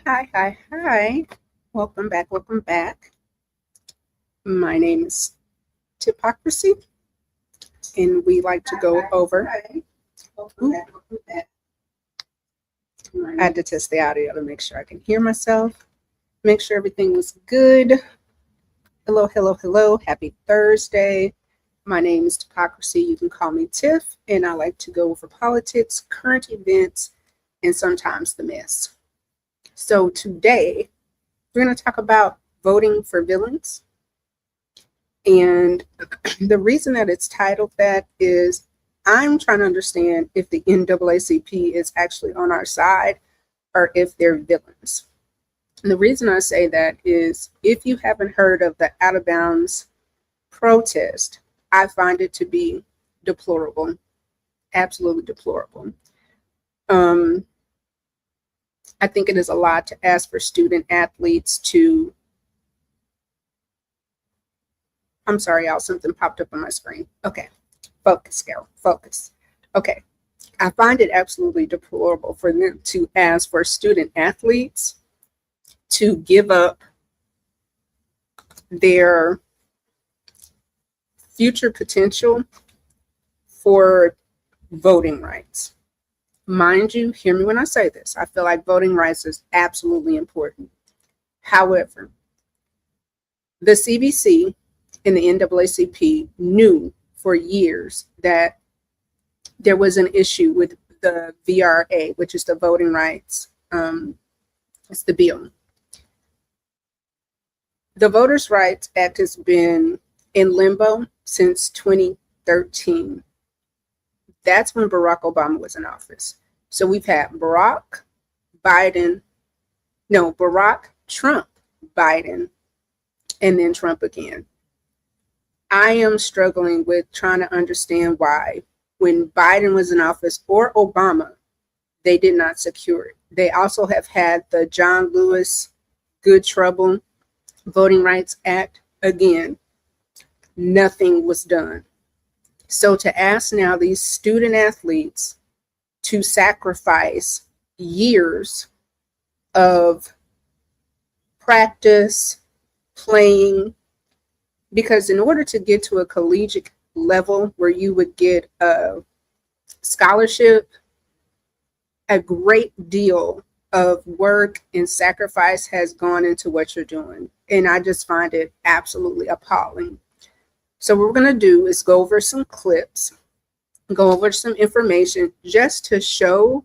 Hi. Welcome back. My name is Hypocrisy, and we like to go over. Ooh, I had to test the audio to make sure I can hear myself, make sure everything was good. Hello. Happy Thursday. My name is Hypocrisy. You can call me Tiff, and I like to go over politics, current events, and sometimes the mess. So today, we're going to talk about voting for villains. And the reason that it's titled that is I'm trying to understand if the NAACP is actually on our side or if they're villains. And the reason I say that is if you haven't heard of the out of bounds protest, I find it to be deplorable, absolutely deplorable. I think it is a lot to ask for student athletes to, I'm sorry, y'all, something popped up on my screen. Okay, focus, Carol, focus. Okay, I find it absolutely deplorable for them to ask for student athletes to give up their future potential for voting rights. Mind you, hear me when I say this. I feel like voting rights is absolutely important. However, the CBC and the NAACP knew for years that there was an issue with the VRA, which is the voting rights. It's the bill. The Voters' Rights Act has been in limbo since 2013. That's when Barack Obama was in office. So we've had Barack, Trump, Biden, and then Trump again. I am struggling with trying to understand why when Biden was in office or Obama, they did not secure it. They also have had the John Lewis Good Trouble Voting Rights Act. Again, nothing was done. So to ask now these student athletes to sacrifice years of practice, playing, because in order to get to a collegiate level where you would get a scholarship, a great deal of work and sacrifice has gone into what you're doing. And I just find it absolutely appalling. So what we're going to do is go over some clips, go over some information just to show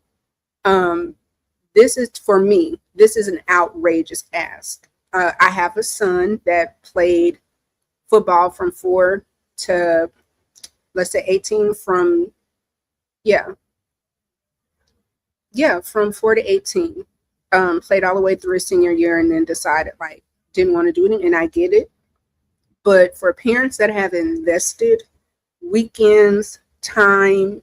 this is, for me, this is an outrageous ask. I have a son that played football from 4 to, let's say 18, from 4 to 18, played all the way through his senior year and then decided like didn't want to do it. And I get it. But for parents that have invested weekends, time,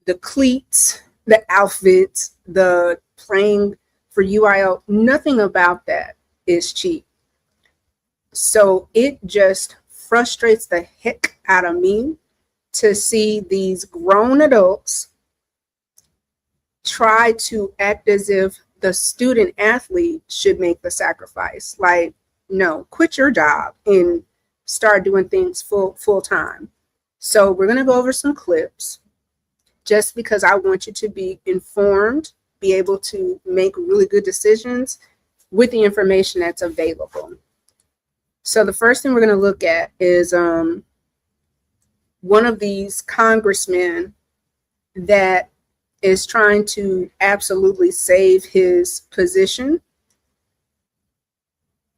the cleats, the outfits, the playing for UIL, nothing about that is cheap. So it just frustrates the heck out of me to see these grown adults try to act as if the student athlete should make the sacrifice. Like, no, quit your job and start doing things full time. So we're going to go over some clips just because I want you to be informed, be able to make really good decisions with the information that's available. So the first thing we're going to look at is one of these congressmen that is trying to absolutely save his position.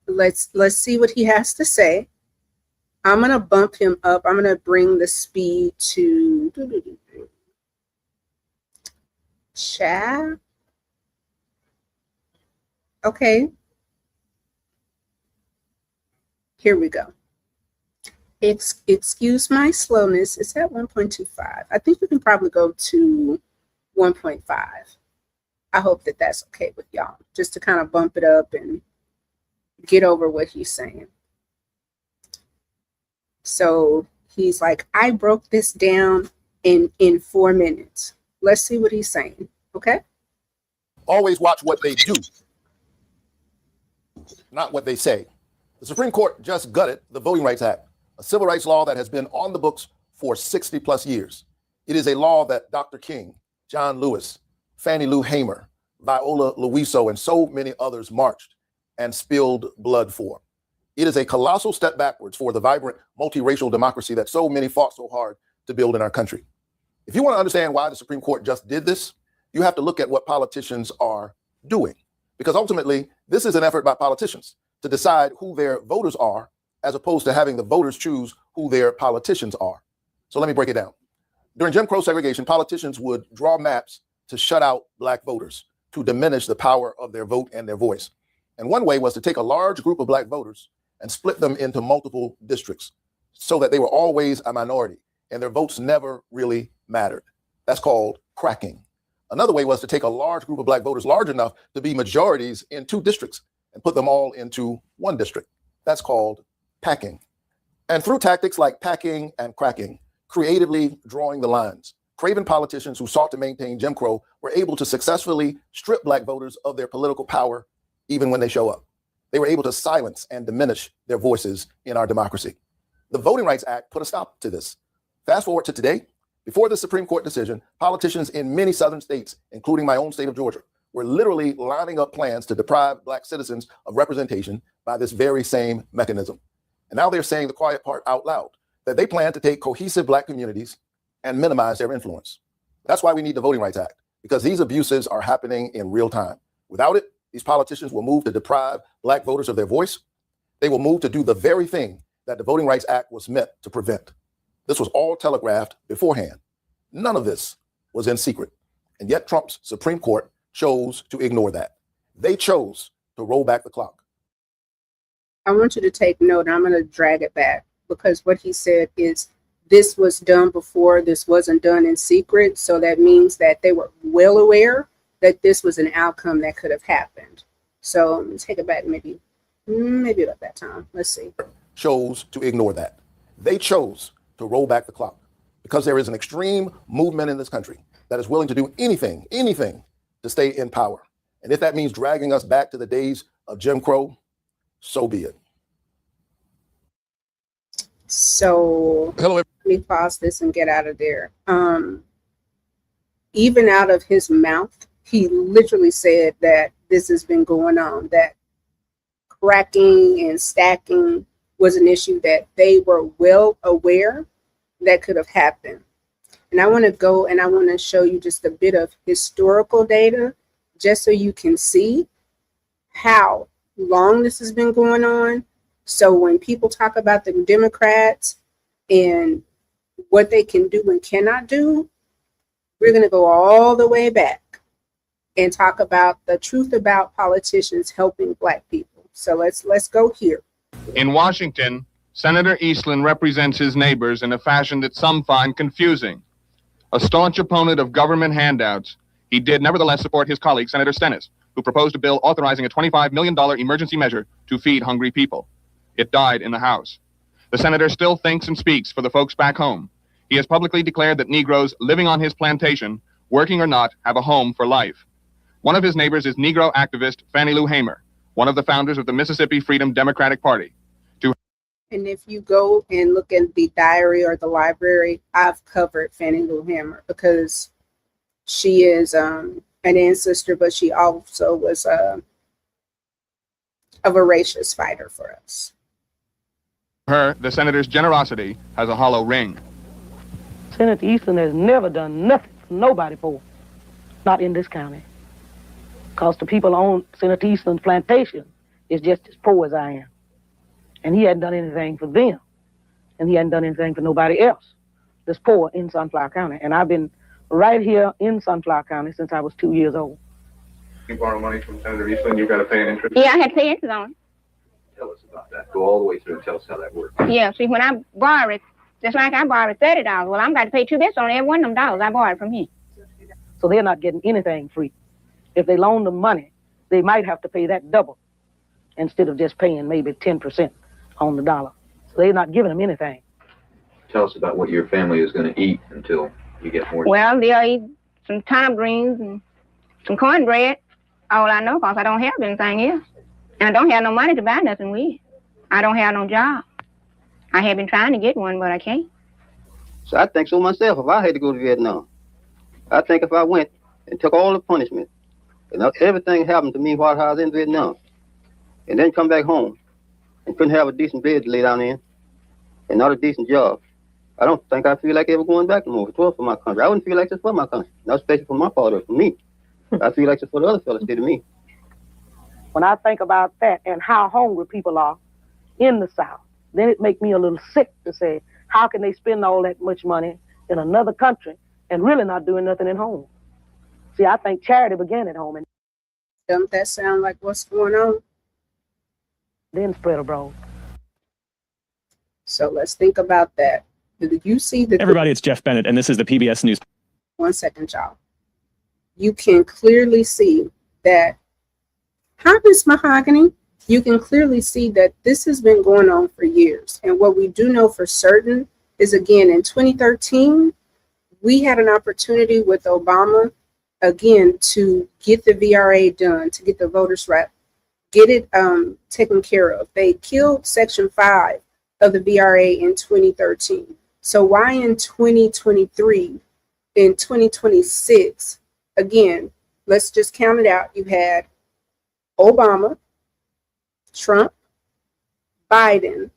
Let's see what he has to say. I'm going to bump him up. I'm going to bring the speed to chat. Okay. Here we go. Excuse my slowness. It's at 1.25. I think we can probably go to 1.5. I hope that that's okay with y'all, just to kind of bump it up and get over what he's saying. So he's like, I broke this down in 4 minutes. Let's see what he's saying. Okay. Always watch what they do, not what they say. The Supreme Court just gutted the Voting Rights Act, a civil rights law that has been on the books for 60 plus years. It is a law that Dr. King, John Lewis, Fannie Lou Hamer, Viola Luiso, and so many others marched and spilled blood for. It is a colossal step backwards for the vibrant multiracial democracy that so many fought so hard to build in our country. If you want to understand why the Supreme Court just did this, you have to look at what politicians are doing. Because ultimately, this is an effort by politicians to decide who their voters are, as opposed to having the voters choose who their politicians are. So let me break it down. During Jim Crow segregation, politicians would draw maps to shut out Black voters, to diminish the power of their vote and their voice. And one way was to take a large group of Black voters and split them into multiple districts so that they were always a minority and their votes never really mattered. That's called cracking. Another way was to take a large group of Black voters, large enough to be majorities in 2 districts, and put them all into 1 district. That's called packing. And through tactics like packing and cracking, creatively drawing the lines, craven politicians who sought to maintain Jim Crow were able to successfully strip Black voters of their political power even when they show up. They were able to silence and diminish their voices in our democracy. The Voting Rights Act put a stop to this. Fast forward to today. Before the Supreme Court decision, politicians in many southern states, including my own state of Georgia, were literally lining up plans to deprive Black citizens of representation by this very same mechanism. And now they're saying the quiet part out loud, that they plan to take cohesive Black communities and minimize their influence. That's why we need the Voting Rights Act, because these abuses are happening in real time. Without it, these politicians will move to deprive Black voters of their voice. They will move to do the very thing that the Voting Rights Act was meant to prevent. This was all telegraphed beforehand. None of this was in secret. And yet Trump's Supreme Court chose to ignore that. They chose to roll back the clock. I want you to take note, and I'm going to drag it back, because what he said is this was done before, this wasn't done in secret. So that means that they were well aware that this was an outcome that could have happened. So take it back maybe about that time. Let's see. Chose to ignore that. They chose to roll back the clock because there is an extreme movement in this country that is willing to do anything to stay in power. And if that means dragging us back to the days of Jim Crow, so be it. So Hello. let me pause this and get out of there. Even out of his mouth, he literally said that this has been going on, that cracking and stacking was an issue that they were well aware that could have happened. And I want to go and I want to show you just a bit of historical data, just so you can see how long this has been going on. So when people talk about the Democrats and what they can do and cannot do, we're going to go all the way back and talk about the truth about politicians helping Black people. So let's go here. In Washington, Senator Eastland represents his neighbors in a fashion that some find confusing. A staunch opponent of government handouts, he did nevertheless support his colleague, Senator Stennis, who proposed a bill authorizing a $25 million emergency measure to feed hungry people. It died in the House. The senator still thinks and speaks for the folks back home. He has publicly declared that Negroes living on his plantation, working or not, have a home for life. One of his neighbors is Negro activist Fannie Lou Hamer, one of the founders of the Mississippi Freedom Democratic Party. And if you go and look at the diary or the library, I've covered Fannie Lou Hamer because she is an ancestor, but she also was a voracious fighter for us. Her, the senator's generosity has a hollow ring. Senator Eastland has never done nothing for nobody poor, not in this county. Because the people on Senator Eastland's plantation is just as poor as I am. And he hadn't done anything for them. And he hadn't done anything for nobody else that's poor in Sunflower County. And I've been right here in Sunflower County since I was 2 years old. You borrow money from Senator Eastland, you've got to pay an interest? Yeah, I had to pay interest on it. Tell us about that. Go all the way through and tell us how that works. Yeah, see, when I borrowed it, just like I borrowed $30, well, I'm got to pay 2 bits on every one of them dollars I borrowed from him. So they're not getting anything free. If they loan them money, they might have to pay that double instead of just paying maybe 10% on the dollar. So they're not giving them anything. Tell us about what your family is going to eat until you get more. Well, they'll eat some turnip greens and some cornbread All I know, because I don't have anything else. And I don't have no money to buy nothing with. I don't have no job. I have been trying to get one, but I can't. So I think so myself if I had to go to Vietnam. I think if I went and took all the punishment and everything happened to me while I was in Vietnam and then come back home and couldn't have a decent bed to lay down in and not a decent job, I don't think I feel like ever going back no more. If it was for my country, I wouldn't feel like this for my country. Not especially for my father, for me. I feel like it's for the other fellas did to me. When I think about that and how hungry people are in the South, then it makes me a little sick to say, how can they spend all that much money in another country and really not doing nothing at home? See, I think charity began at home and Don't that sound like what's going on? then spread abroad. So let's think about that. Did you see the Everybody, it's Jeff Bennett, and this is the PBS News. 1 second, y'all. You can clearly see that, hi, Miss Mahogany. You can clearly see that this has been going on for years. And what we do know for certain is, again, in 2013, we had an opportunity with Obama, again, to get the VRA done, to get the voters' right, get it taken care of. They killed Section 5 of the VRA in 2013. So why in 2023, in 2026, again, let's just count it out. You had Obama, Trump, Biden,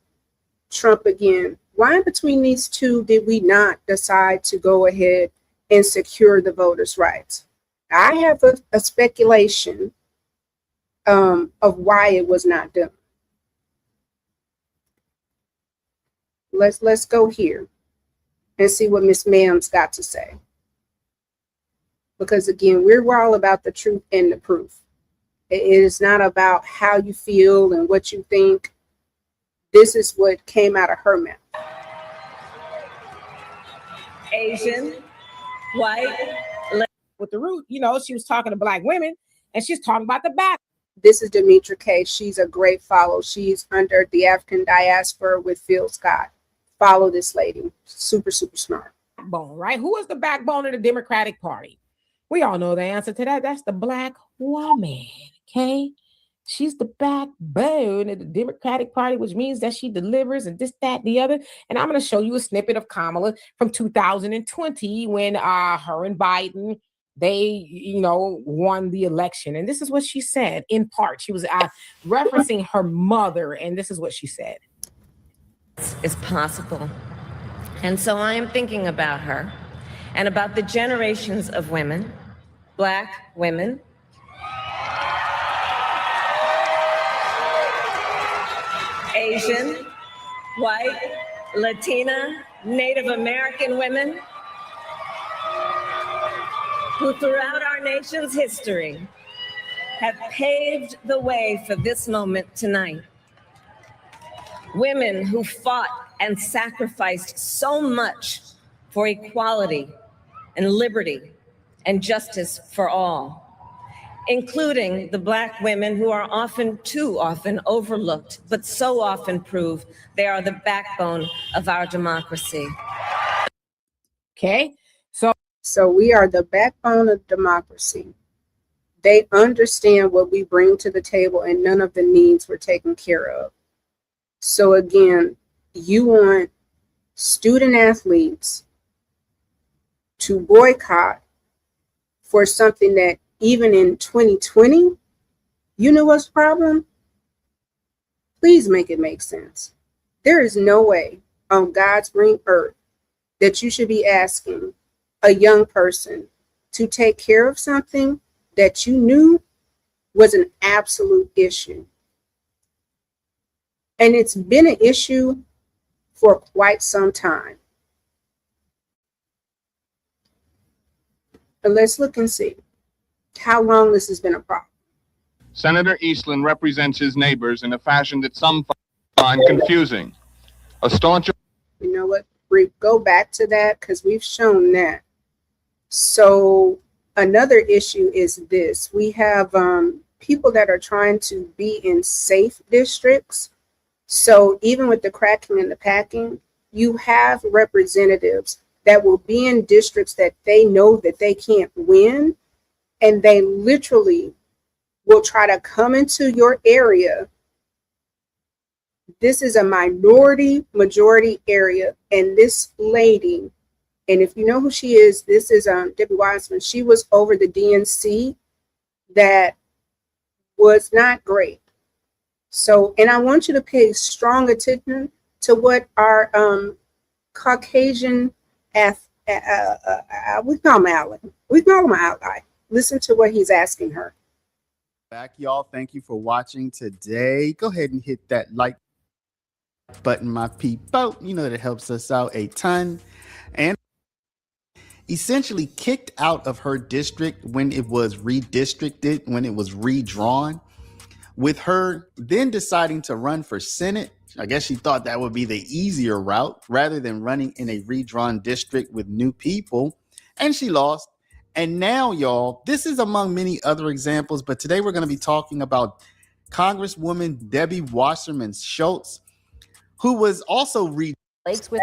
Trump again. Why in between these two did we not decide to go ahead and secure the voters' rights? I have a speculation of why it was not done. Let's go here and see what Miss Ma'am's got to say. Because again, we're all about the truth and the proof. It is not about how you feel and what you think. This is what came out of her mouth. Asian, white. With the root, you know, she was talking to Black women and she's talking about the back. This is Demetra K. She's a great follow. She's under the African diaspora with Phil Scott. Follow this lady. Super, super smart. Backbone, right? Who is the backbone of the Democratic Party? We all know the answer to that. That's the Black woman, okay? She's the backbone of the Democratic Party, which means that she delivers and this, that, and the other. And I'm going to show you a snippet of Kamala from 2020 when her and Biden, they, you know, won the election. And this is what she said in part. She was referencing her mother, and this is what she said. Is possible. And so I am thinking about her and about the generations of women, Black women, Asian, white, Latina, Native American women, who throughout our nation's history have paved the way for this moment tonight. Women who fought and sacrificed so much for equality and liberty and justice for all, including the Black women who are often, too often overlooked, but so often prove they are the backbone of our democracy. Okay, so we are the backbone of democracy. They understand what we bring to the table and none of the needs were taken care of. So again, you want student athletes to boycott for something that even in 2020, you knew was a problem? Please make it make sense. There is no way on God's green earth that you should be asking a young person to take care of something that you knew was an absolute issue. And it's been an issue for quite some time. But let's look and see how long this has been a problem. Senator Eastland represents his neighbors in a fashion that some find confusing. A staunch... You know what? We go back to that because we've shown that. So another issue is this. We have people that are trying to be in safe districts. So even with the cracking and the packing, you have representatives that will be in districts that they know that they can't win, and they literally will try to come into your area. This is a minority majority area, and this lady, and if you know who she is, this is Debbie Wiseman. She was over the DNC. That was not great. So, and I want you to pay strong attention to what our Caucasian, we call him Alan. We call him ally. Listen to what he's asking her. Back, y'all. Thank you for watching today. Go ahead and hit that like button, my people. You know that it helps us out a ton. And essentially kicked out of her district when it was redistricted, when it was redrawn, with her then deciding to run for Senate. I guess she thought that would be the easier route rather than running in a redrawn district with new people. And she lost. And now, y'all, this is among many other examples, but today we're going to be talking about Congresswoman Debbie Wasserman Schultz, who was also with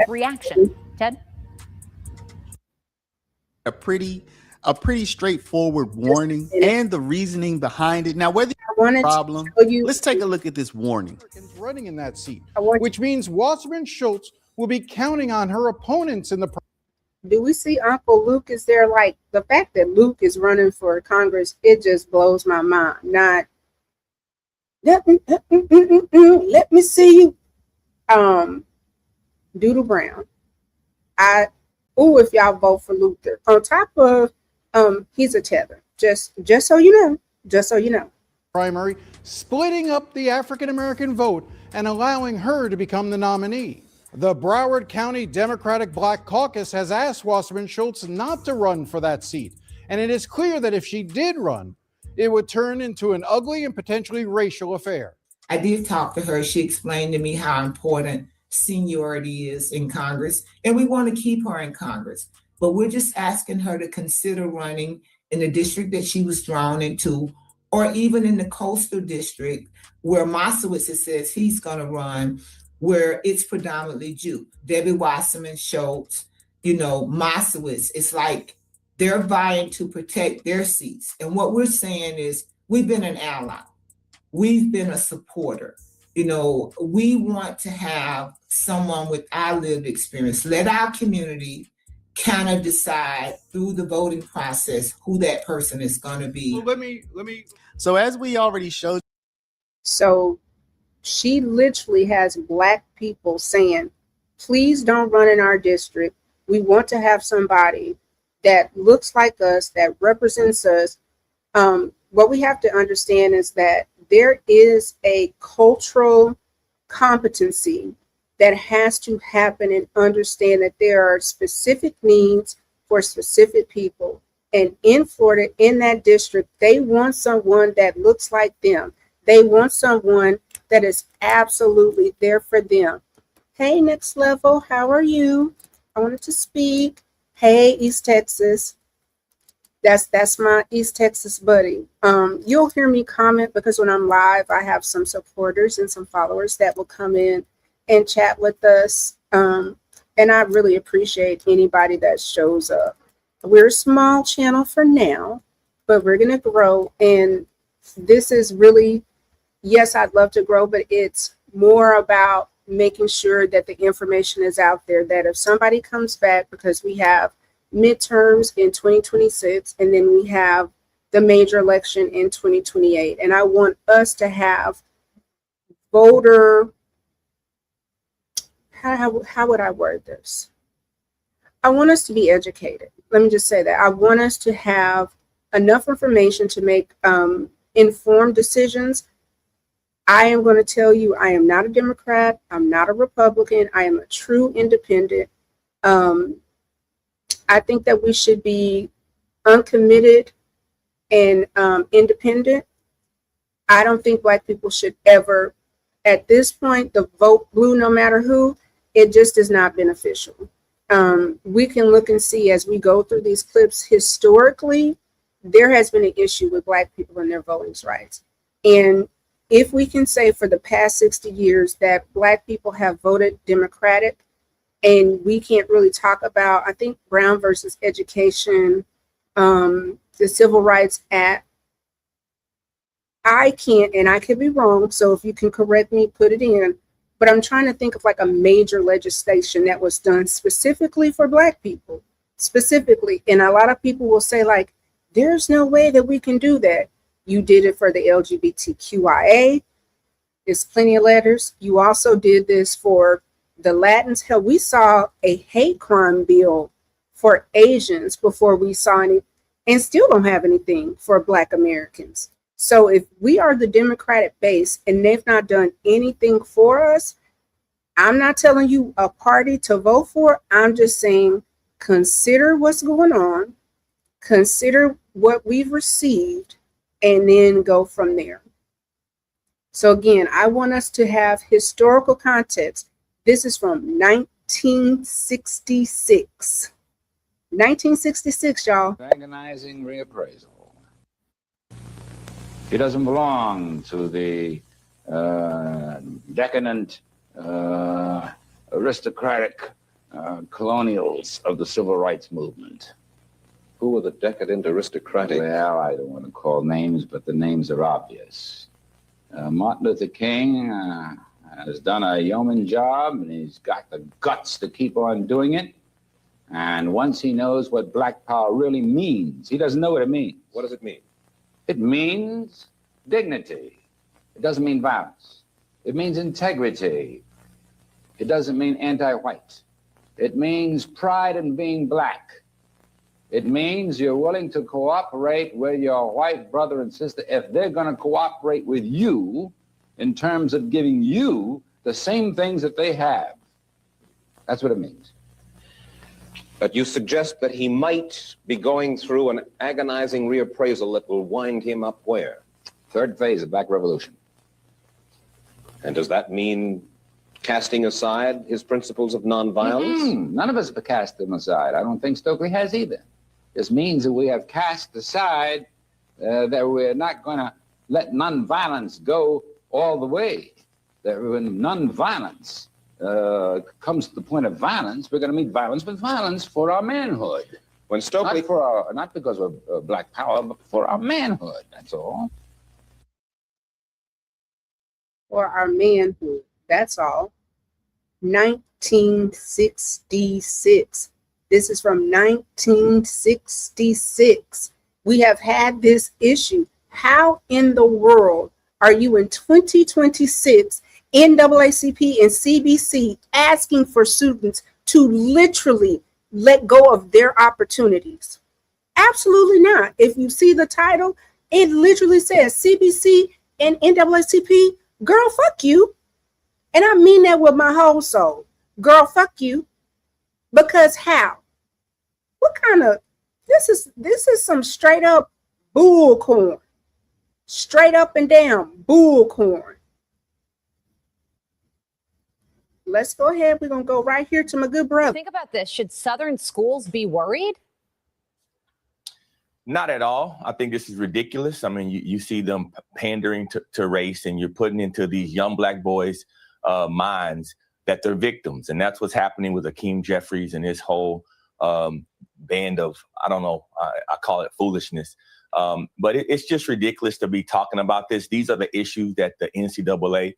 reaction. Ted? A pretty straightforward warning and the reasoning behind it. Now, whether it's a problem, let's take a look at this warning. Running in that seat, which means Wasserman Schultz will be counting on her opponents in the. Do we see Uncle Luke is there? Like, the fact that Luke is running for Congress, it just blows my mind. Not let me see you, Doodle Brown. If y'all vote for Luther, on top of he's a tether. Just so you know. Primary, splitting up the African American vote and allowing her to become the nominee. The Broward County Democratic Black Caucus has asked Wasserman Schultz not to run for that seat. And it is clear that if she did run, it would turn into an ugly and potentially racial affair. I did talk to her. She explained to me how important seniority is in Congress, and we want to keep her in Congress. But we're just asking her to consider running in the district that she was drawn into, or even in the coastal district where Moskowitz says he's going to run, where it's predominantly Jew. Debbie Wasserman Schultz, Moskowitz, it's like they're vying to protect their seats. And what we're saying is we've been an ally. We've been a supporter. We want to have someone with our lived experience. Let our community kind of decide through the voting process who that person is going to be. Well, let me. So as we already showed. So she literally has Black people saying, please don't run in our district. We want to have somebody that looks like us, that represents us. What we have to understand is that there is a cultural competency that has to happen, and understand that there are specific needs for specific people. And in Florida, in that district, they want someone that looks like them. They want someone that is absolutely there for them. Hey, Next Level, how are you? I wanted to speak. Hey, East Texas. That's my East Texas buddy. You'll hear me comment because when I'm live, I have some supporters and some followers that will come in and chat with us. And I really appreciate anybody that shows up. We're a small channel for now, but we're going to grow. And this is really, yes, I'd love to grow, but it's more about making sure that the information is out there, that if somebody comes back, because we have midterms in 2026, and then we have the major election in 2028. And I want us to have voter, how would I word this? I want us to be educated. Let me just say that. I want us to have enough information to make informed decisions. I am going to tell you, I am not a Democrat. I'm not a Republican. I am a true independent. I think that we should be uncommitted and independent. I don't think Black people should ever, at this point, the vote blue no matter who, it just is not beneficial. We can look and see as we go through these clips, historically, there has been an issue with Black people and their voting rights. And if we can say for the past 60 years that Black people have voted Democratic, and we can't really talk about, I think, Brown versus Education, the Civil Rights Act, I can't, and I could be wrong, so if you can correct me, put it in, but I'm trying to think of like a major legislation that was done specifically for Black people, specifically. And a lot of people will say like, there's no way that we can do that. You did it for the LGBTQIA. There's plenty of letters. You also did this for the Latins. Hell, we saw a hate crime bill for Asians before we saw any, and still don't have anything for Black Americans. So if we are the Democratic base and they've not done anything for us, I'm not telling you a party to vote for. I'm just saying, consider what's going on, consider what we've received, and then go from there. So again, I want us to have historical context. This is from 1966. 1966, y'all. Agonizing reappraisal. He doesn't belong to the decadent, aristocratic colonials of the civil rights movement. Who were the decadent aristocratic? Well, I don't want to call names, but the names are obvious. Martin Luther King has done a yeoman job, and he's got the guts to keep on doing it. And once he knows what Black power really means, he doesn't know what it means. What does it mean? It means dignity. It doesn't mean violence. It means integrity. It doesn't mean anti-white. It means pride in being Black. It means you're willing to cooperate with your white brother and sister if they're going to cooperate with you in terms of giving you the same things that they have. That's what it means. But you suggest that he might be going through an agonizing reappraisal that will wind him up where? Third phase of Black Revolution. And does that mean casting aside his principles of nonviolence? None of us have cast them aside. I don't think Stokely has either. This means that we have cast aside that we're not going to let nonviolence go all the way. That when nonviolence comes to the point of violence, we're going to meet violence with violence for our manhood. When Stokely, not because of Black power, but for our manhood. That's all. For our manhood. That's all. 1966. This is from 1966. We have had this issue. How in the world are you in 2026, NAACP and CBC asking for students to literally let go of their opportunities? Absolutely not. If you see the title, it literally says CBC and NAACP, girl, fuck you. And I mean that with my whole soul. Girl, fuck you. Because how? What kind of, this is some straight up bull corn. Straight up and down bull corn. Let's go ahead. We're going to go right here to my good brother. Think about this. Should Southern schools be worried? Not at all. I think this is ridiculous. I mean, you see them pandering to race, and you're putting into these young Black boys' minds that they're victims. And that's what's happening with Hakeem Jeffries and his whole band of, I don't know, I call it foolishness. But it's just ridiculous to be talking about this. These are the issues that the NCAA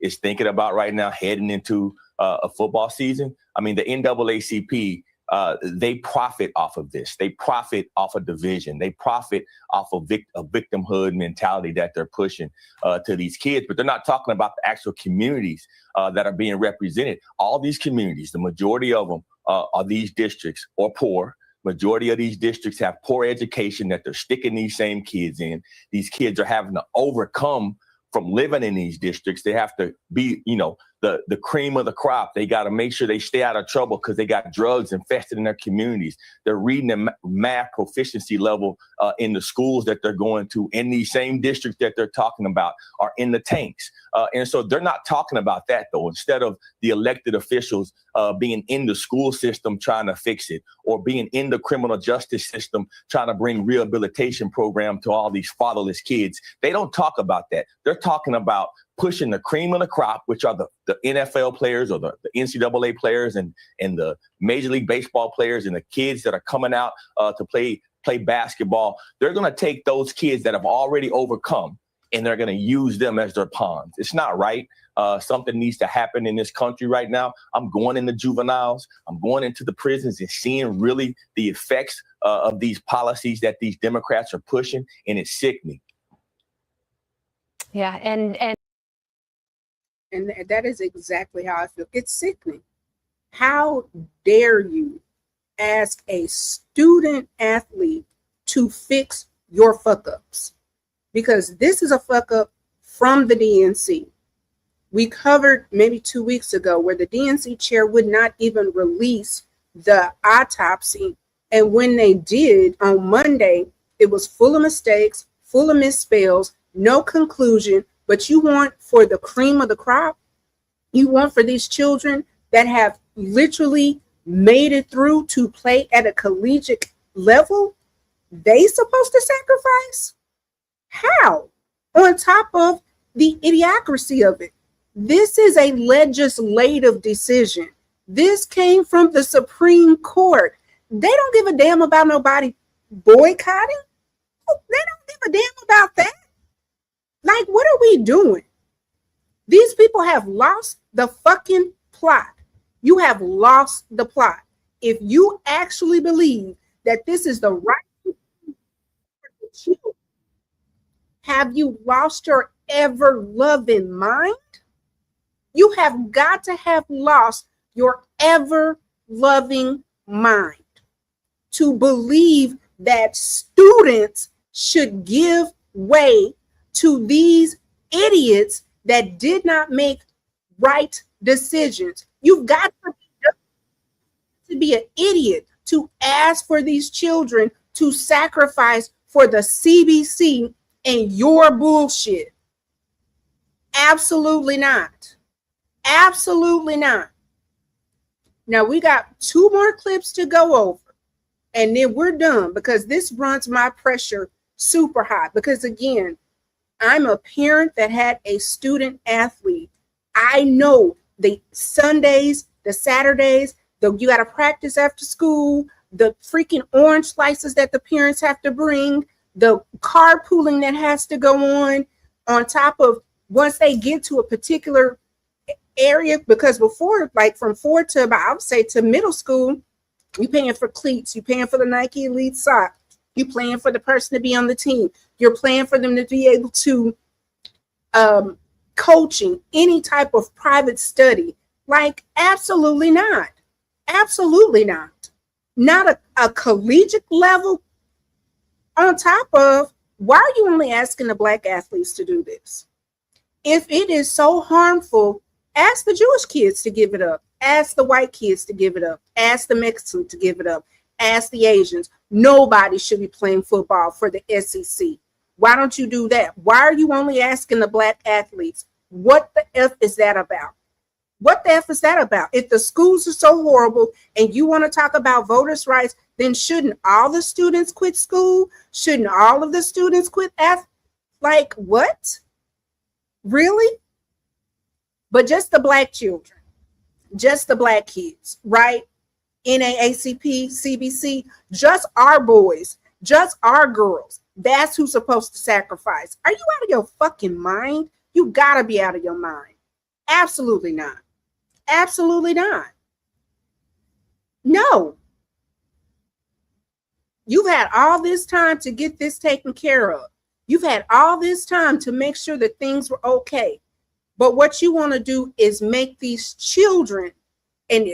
is thinking about right now, heading into a football season. I mean, the NAACP, they profit off of this. They profit off of division. They profit off of a victimhood mentality that they're pushing to these kids. But they're not talking about the actual communities that are being represented. All these communities, the majority of them are these districts or poor. Majority of these districts have poor education that they're sticking these same kids in. These kids are having to overcome from living in these districts. They have to be, the cream of the crop. They got to make sure they stay out of trouble because they got drugs infested in their communities. They're reading the math proficiency level in the schools that they're going to, in these same districts that they're talking about are in the tanks. And so they're not talking about that, though. Instead of the elected officials being in the school system trying to fix it, or being in the criminal justice system trying to bring rehabilitation program to all these fatherless kids, they don't talk about that. They're talking about pushing the cream of the crop, which are the NFL players or the NCAA players and the Major League Baseball players and the kids that are coming out to play play basketball. They're going to take those kids that have already overcome and they're going to use them as their pawns. It's not right. Something needs to happen in this country right now. I'm going into juveniles. I'm going into the prisons and seeing really the effects of these policies that these Democrats are pushing, and it's sickening. Yeah, and that is exactly how I feel. It's sickening. How dare you ask a student athlete to fix your fuck ups? Because this is a fuck up from the DNC. We covered maybe 2 weeks ago where the DNC chair would not even release the autopsy. And when they did on Monday, it was full of mistakes, full of misspells, no conclusion. But you want for the cream of the crop, you want for these children that have literally made it through to play at a collegiate level, they supposed to sacrifice? How? On top of the idiocracy of it. This is a legislative decision. This came from the Supreme Court. They don't give a damn about nobody boycotting. They don't give a damn about that. Like, what are we doing? These people have lost the fucking plot. You have lost the plot. If you actually believe that this is the right thing for you, have you lost your ever-loving mind? You have got to have lost your ever-loving mind to believe that students should give way to these idiots that did not make right decisions. You've got to be an idiot to ask for these children to sacrifice for the CBC and your bullshit. Absolutely not. Absolutely not. Now we got 2 more clips to go over and then we're done, because this runs my pressure super high. Because again, I'm a parent that had a student athlete. I know the Sundays, the Saturdays, you got to practice after school, the freaking orange slices that the parents have to bring, the carpooling that has to go on top of once they get to a particular area. Because before, like from 4 to about, I would say to middle school, you're paying for cleats, you're paying for the Nike Elite sock, you're paying for the person to be on the team, you're paying for them to be able to coaching, any type of private study. Like, absolutely not. Absolutely not. Not a collegiate level. On top of, why are you only asking the Black athletes to do this? If it is so harmful, ask the Jewish kids to give it up. Ask the white kids to give it up. Ask the Mexicans to give it up. Ask the Asians. Nobody should be playing football for the SEC. Why don't you do that? Why are you only asking the Black athletes? What the F is that about? What the F is that about? If the schools are so horrible and you want to talk about voters' rights, then shouldn't all the students quit school? Shouldn't all of the students quit? Like, what? Really? But just the Black children, just the Black kids, right? Naacp, CBC, just our boys, just our girls. That's who's supposed to sacrifice. Are you out of your fucking mind? You gotta be out of your mind. Absolutely not. Absolutely not. No. You've had all this time to get this taken care of. You've had all this time to make sure that things were okay. But what you want to do is make these children, and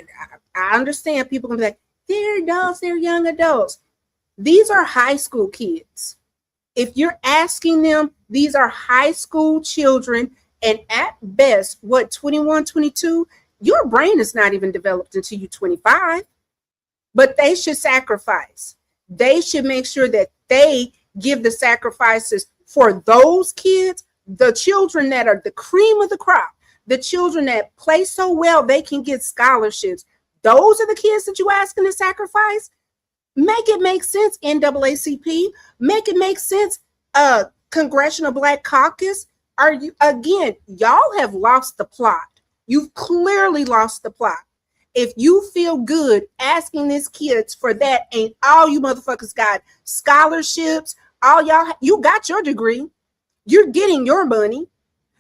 I understand people can be like, they're adults, they're young adults. These are high school kids. If you're asking them, these are high school children, and at best, 21, 22, your brain is not even developed until you're 25. But they should sacrifice. They should make sure that they give the sacrifices for those kids, the children that are the cream of the crop, the children that play so well they can get scholarships. Those are the kids that you're asking to sacrifice. Make it make sense, NAACP. Make it make sense, Congressional Black Caucus. Are you, again, y'all have lost the plot. You've clearly lost the plot. If you feel good asking these kids for that, and all you motherfuckers got scholarships, all y'all, you got your degree, you're getting your money.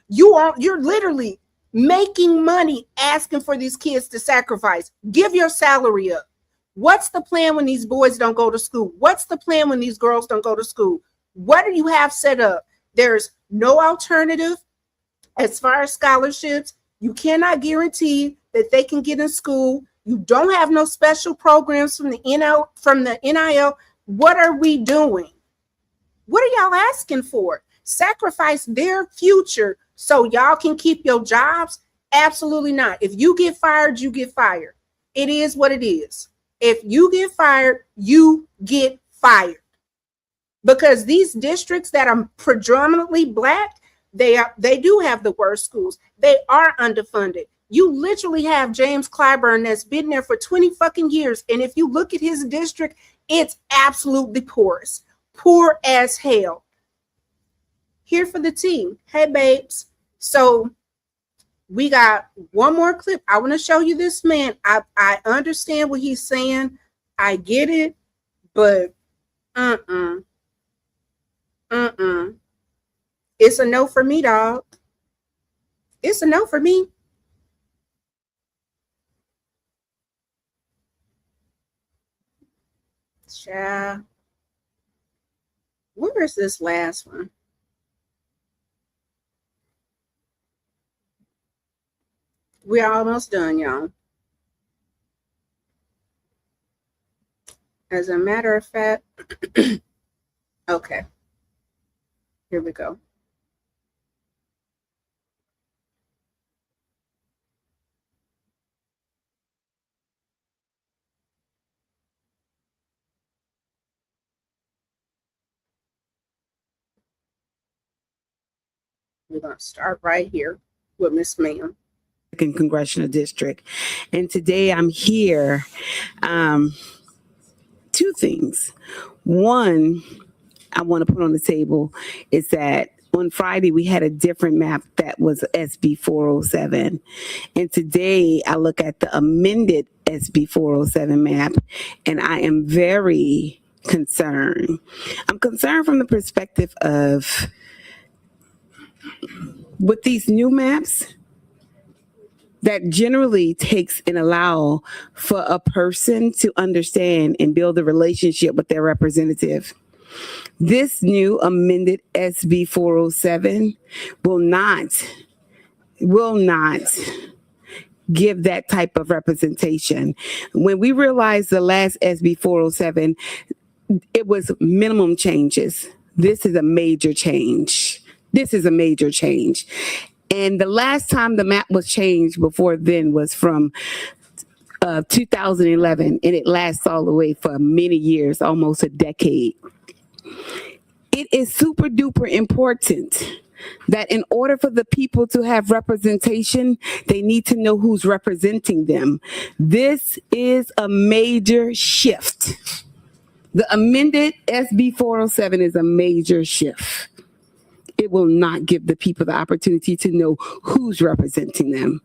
You're literally making money asking for these kids to sacrifice. Give your salary up. What's the plan when these boys don't go to school? What's the plan when these girls don't go to school? What do you have set up? There's no alternative as far as scholarships. You cannot guarantee that they can get in school. You don't have no special programs from the NIL. What are we doing? What are y'all asking for? Sacrifice their future so y'all can keep your jobs? Absolutely not. If you get fired, you get fired. It is what it is. If you get fired, you get fired. Because these districts that are predominantly Black, they do have the worst schools. They are underfunded. You literally have James Clyburn that's been there for 20 fucking years. And if you look at his district, it's absolutely porous. Poor as hell. Here for the team. Hey, babes. So we got one more clip. I want to show you this man. I understand what he's saying. I get it. But it's a no for me, dog. It's a no for me. Child. Where is this last one? We're almost done, y'all. As a matter of fact, okay. Here we go. We're going to start right here with Miss Ma'am. Congressional district. And today I'm here. Two things. One, I want to put on the table is that on Friday we had a different map that was SB 407. And today I look at the amended SB 407 map and I am very concerned. I'm concerned from the perspective of with these new maps, that generally takes and allow for a person to understand and build a relationship with their representative. This new amended SB 407 will not give that type of representation. When we realized the last SB 407, it was minimum changes. This is a major change. And the last time the map was changed before then was from 2011, and it lasts all the way for many years, almost a decade. It is super duper important that in order for the people to have representation, they need to know who's representing them. This is a major shift. The amended SB 407 is a major shift. It will not give the people the opportunity to know who's representing them.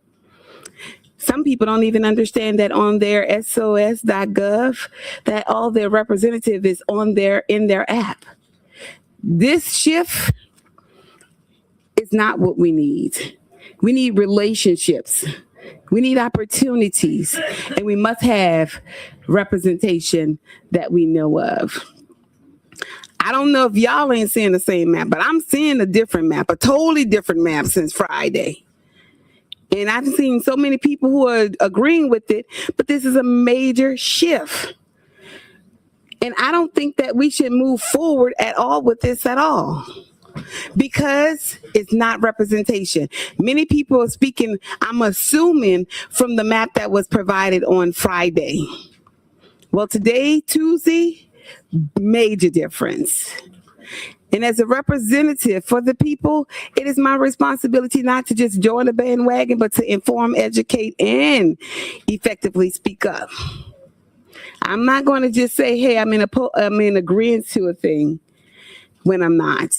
Some people don't even understand that on their sos.gov, that all their representative is in their app. This shift is not what we need. We need relationships. We need opportunities, and we must have representation that we know of. I don't know if y'all ain't seeing the same map, but I'm seeing a different map, a totally different map since Friday. And I've seen so many people who are agreeing with it, but this is a major shift. And I don't think that we should move forward at all with this at all, because it's not representation. Many people are speaking, I'm assuming, from the map that was provided on Friday. Well, today, Tuesday, major difference. And as a representative for the people, it is my responsibility not to just join the bandwagon, but to inform, educate, and effectively speak up. I'm not going to just say, hey, I'm in agreement to a thing when I'm not.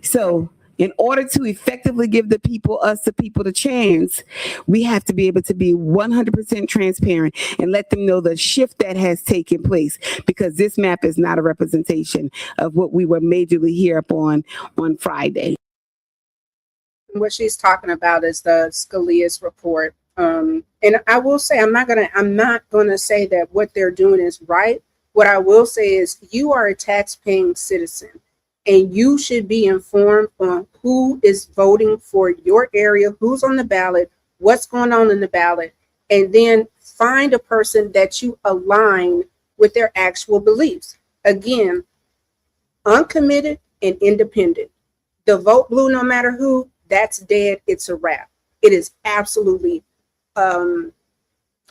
So In order to effectively give the people the chance, we have to be able to be 100% transparent and let them know the shift that has taken place, because this map is not a representation of what we were majorly here upon on Friday. What she's talking about is the Scalia's report. And I will say, I'm not gonna say that what they're doing is right. What I will say is you are a tax-paying citizen, and you should be informed on who is voting for your area, who's on the ballot, what's going on in the ballot, and then find a person that you align with their actual beliefs. Again, uncommitted and independent. The vote blue, no matter who, that's dead. It's a wrap. It is absolutely,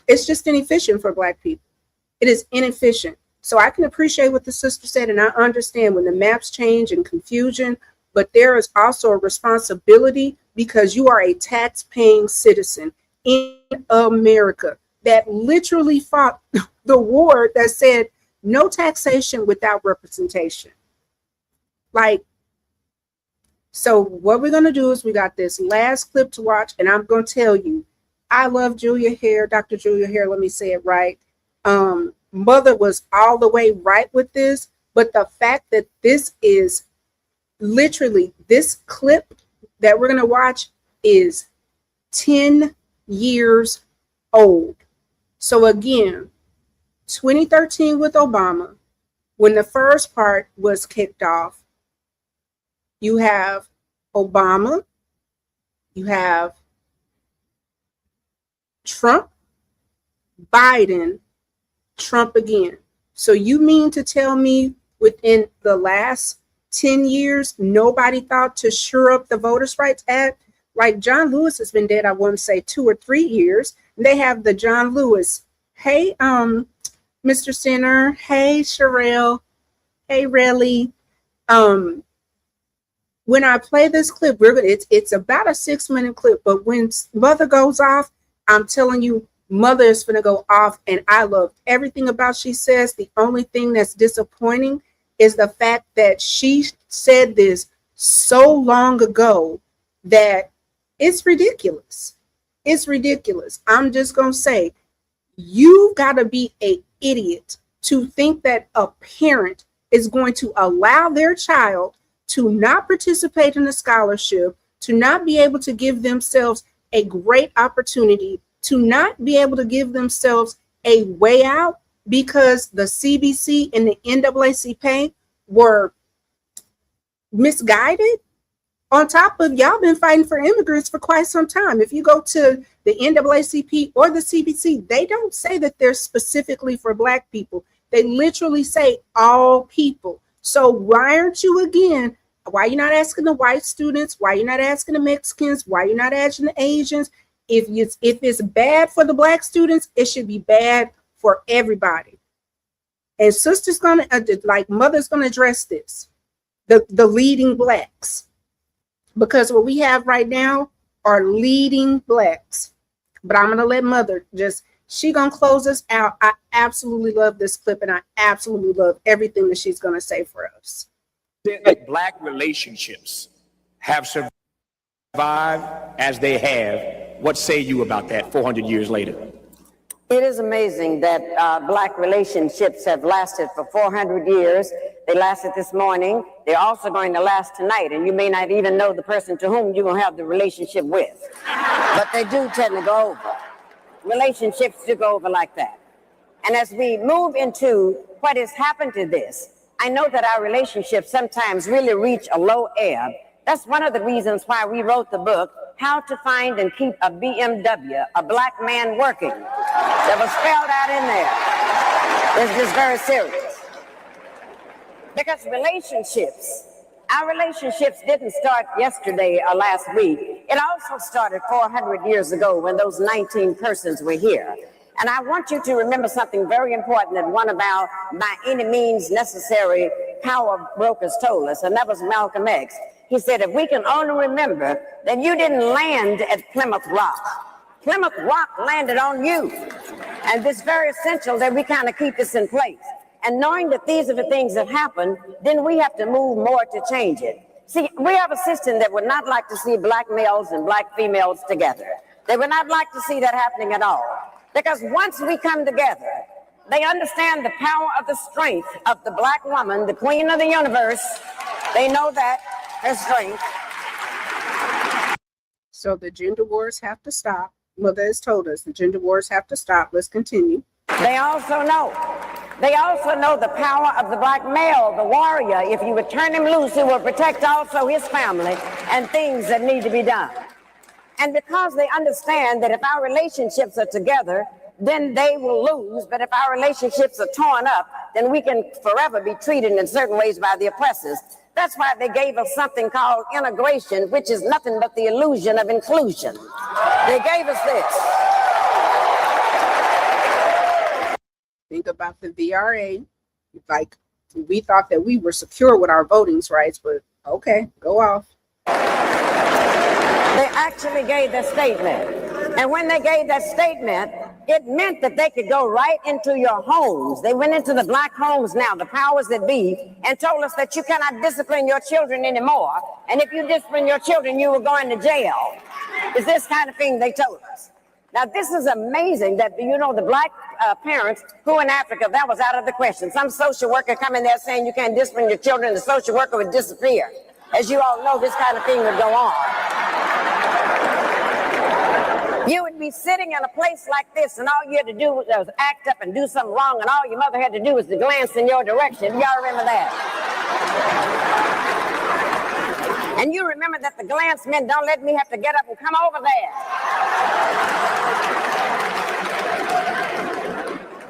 it's just inefficient for Black people. It is inefficient. So I can appreciate what the sister said, and I understand when the maps change and confusion, but there is also a responsibility because you are a tax-paying citizen in America that literally fought the war that said no taxation without representation. Like, so what we're going to do is we got this last clip to watch, and I'm going to tell you, I love Julia Hare, Dr. Julia Hare, let me say it right. Mother was all the way right with this, but the fact that this is literally, this clip that we're going to watch is 10 years old. So again, 2013 with Obama, when the first part was kicked off, you have Obama, you have Trump, Biden, Trump again. So you mean to tell me within the last 10 years, nobody thought to shore up the Voters' Rights Act? Like John Lewis has been dead, I want to say 2 or 3 years. They have the John Lewis. Hey, Mr. Center. Hey, Sherelle. Hey, Relly. When I play this clip, it's about a 6-minute clip, but when Mother goes off, I'm telling you, Mother is going to go off, and I love everything about she says. The only thing that's disappointing is the fact that she said this so long ago that it's ridiculous. It's ridiculous. I'm just going to say, you've got to be an idiot to think that a parent is going to allow their child to not participate in a scholarship, to not be able to give themselves a great opportunity, to not be able to give themselves a way out because the CBC and the NAACP were misguided. On top of y'all been fighting for immigrants for quite some time. If you go to the NAACP or the CBC, they don't say that they're specifically for Black people. They literally say all people. So why aren't you again? Why you're not asking the white students? Why you're not asking the Mexicans? Why you're not asking the Asians? If it's bad for the Black students, it should be bad for everybody. And sister's gonna, Mother's gonna address this, the leading Blacks, because what we have right now are leading Blacks. But I'm gonna let Mother she gonna close us out. I absolutely love this clip, and I absolutely love everything that she's gonna say for us. Black relationships have survived as they have. What say you about that 400 years later? It is amazing that Black relationships have lasted for 400 years. They lasted this morning. They're also going to last tonight, and you may not even know the person to whom you're going to have the relationship with. But they do tend to go over. Relationships do go over like that. And as we move into what has happened to this, I know that our relationships sometimes really reach a low ebb. That's one of the reasons why we wrote the book, How to Find and Keep a BMW, a Black Man Working. That was spelled out in there. It's just very serious. Because our relationships didn't start yesterday or last week. It also started 400 years ago when those 19 persons were here. And I want you to remember something very important that one of our by any means necessary power brokers told us, and that was Malcolm X. He said, if we can only remember that you didn't land at Plymouth Rock. Plymouth Rock landed on you. And it's very essential that we kind of keep this in place. And knowing that these are the things that happen, then we have to move more to change it. See, we have a system that would not like to see black males and black females together. They would not like to see that happening at all. Because once we come together, they understand the power of the strength of the black woman, the queen of the universe. They know that, her strength. So the gender wars have to stop. Mother has told us the gender wars have to stop. Let's continue. They also know the power of the black male, the warrior. If you would turn him loose, he will protect also his family and things that need to be done. And because they understand that if our relationships are together, then they will lose. But if our relationships are torn up, then we can forever be treated in certain ways by the oppressors. That's why they gave us something called integration, which is nothing but the illusion of inclusion. They gave us this. Think about the VRA. Like, we thought that we were secure with our voting rights, but okay, go off. They actually gave that statement. And when they gave that statement, it meant that they could go right into your homes. They went into the black homes now, the powers that be, and told us that you cannot discipline your children anymore. And if you discipline your children, you will go into jail. It's this kind of thing they told us. Now, this is amazing that, you know, the black parents who in Africa, that was out of the question. Some social worker come in there saying you can't discipline your children, the social worker would disappear. As you all know, this kind of thing would go on. You would be sitting in a place like this, and all you had to do was act up and do something wrong, and all your mother had to do was to glance in your direction. Y'all remember that? And you remember that the glance meant, don't let me have to get up and come over there.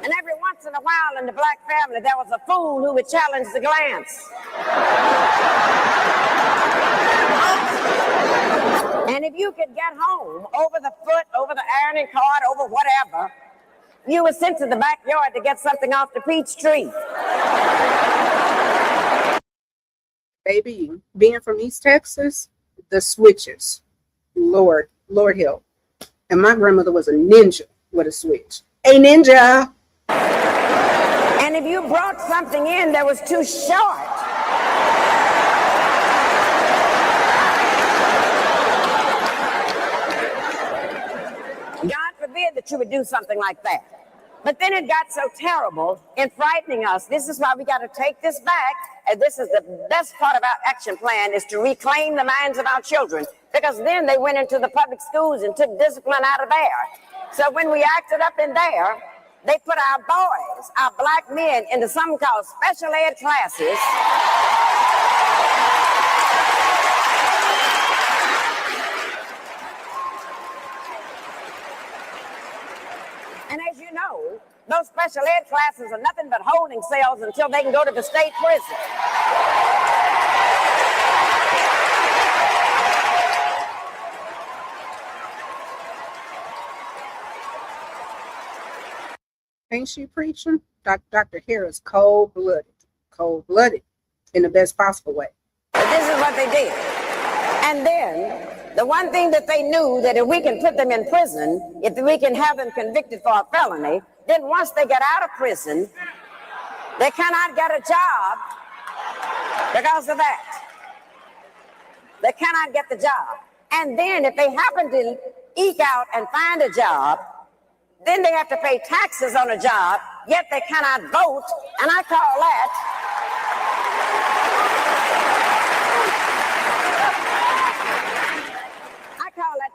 And every once in a while in the black family, there was a fool who would challenge the glance. And if you could get home over the foot, over the ironing cord, over whatever, you were sent to the backyard to get something off the peach tree. Baby, being from East Texas, the switches, Lord help. And my grandmother was a ninja with a switch. A ninja. And if you brought something in that was too short, God forbid that you would do something like that. But then it got so terrible in frightening us. This is why we got to take this back. And this is the best part of our action plan, is to reclaim the minds of our children. Because then they went into the public schools and took discipline out of there. So when we acted up in there, they put our boys, our black men, into something called special ed classes. And as you know, those special ed classes are nothing but holding cells until they can go to the state prison. Ain't she preaching? Dr. Harris, cold-blooded, in the best possible way. But this is what they did. And then, the one thing that they knew, that if we can put them in prison, if we can have them convicted for a felony, then once they get out of prison, they cannot get a job because of that. They cannot get the job. And then if they happen to eke out and find a job, then they have to pay taxes on a job, yet they cannot vote, and I call that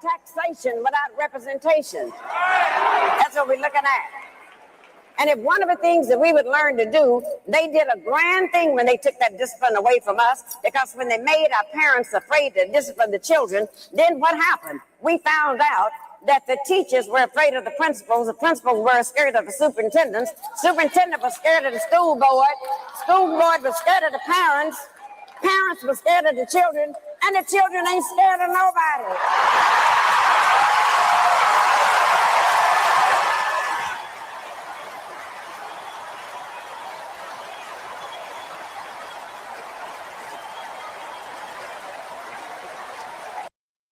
taxation without representation. That's what we're looking at. And if one of the things that we would learn to do, they did a grand thing when they took that discipline away from us, because when they made our parents afraid to discipline the children, then what happened? We found out that the teachers were afraid of the principals were scared of the superintendent was scared of the school board was scared of the parents were scared of the children, and the children ain't scared of nobody.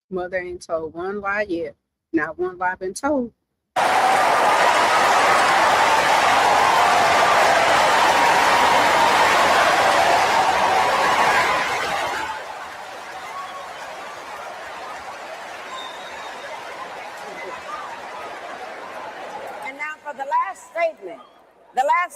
Mother ain't told one lie yet. Not one lie been told.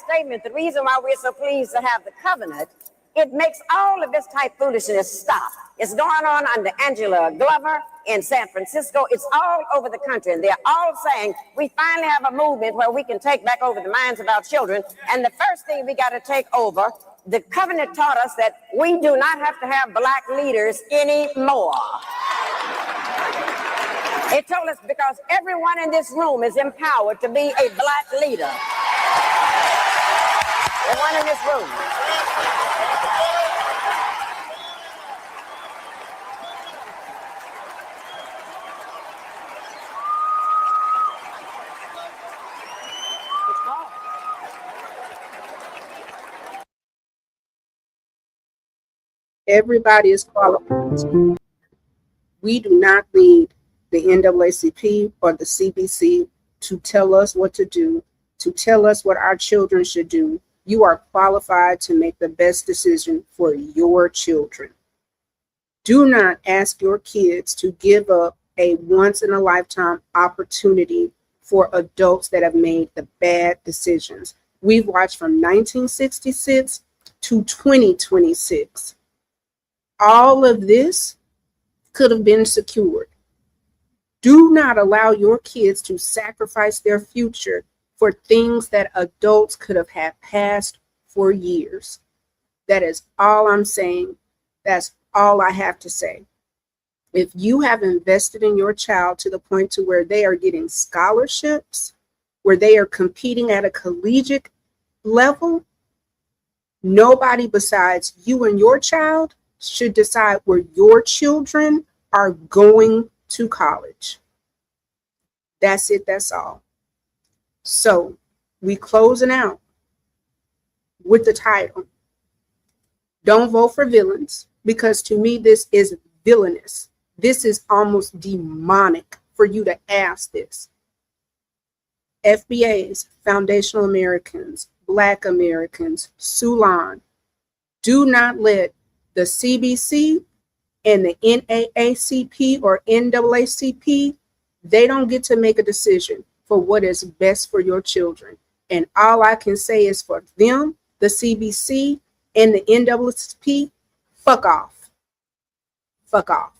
statement, the reason why we're so pleased to have the covenant, it makes all of this type foolishness stop. It's going on under Angela Glover in San Francisco. It's all over the country. And they're all saying, we finally have a movement where we can take back over the minds of our children. And the first thing we got to take over, the covenant taught us that we do not have to have black leaders anymore. It told us because everyone in this room is empowered to be a black leader. Everyone in this room. Everybody is qualified. We do not need the NAACP or the CBC to tell us what to do, to tell us what our children should do. You are qualified to make the best decision for your children. Do not ask your kids to give up a once-in-a-lifetime opportunity for adults that have made the bad decisions. We've watched from 1966 to 2026. All of this could have been secured. Do not allow your kids to sacrifice their future for things that adults could have had passed for years. That is all I'm saying. That's all I have to say. If you have invested in your child to the point to where they are getting scholarships, where they are competing at a collegiate level, nobody besides you and your child should decide where your children are going to college. That's it. That's all. So we closing out with the title. Don't vote for Villans, because to me, this is villainous. This is almost demonic for you to ask this. FBAs, Foundational Americans, Black Americans, Sulan, do not let the CBC and the Naacp or NAACP, they don't get to make a decision for what is best for your children. And all I can say is for them, the CBC and the NAACP, fuck off. Fuck off.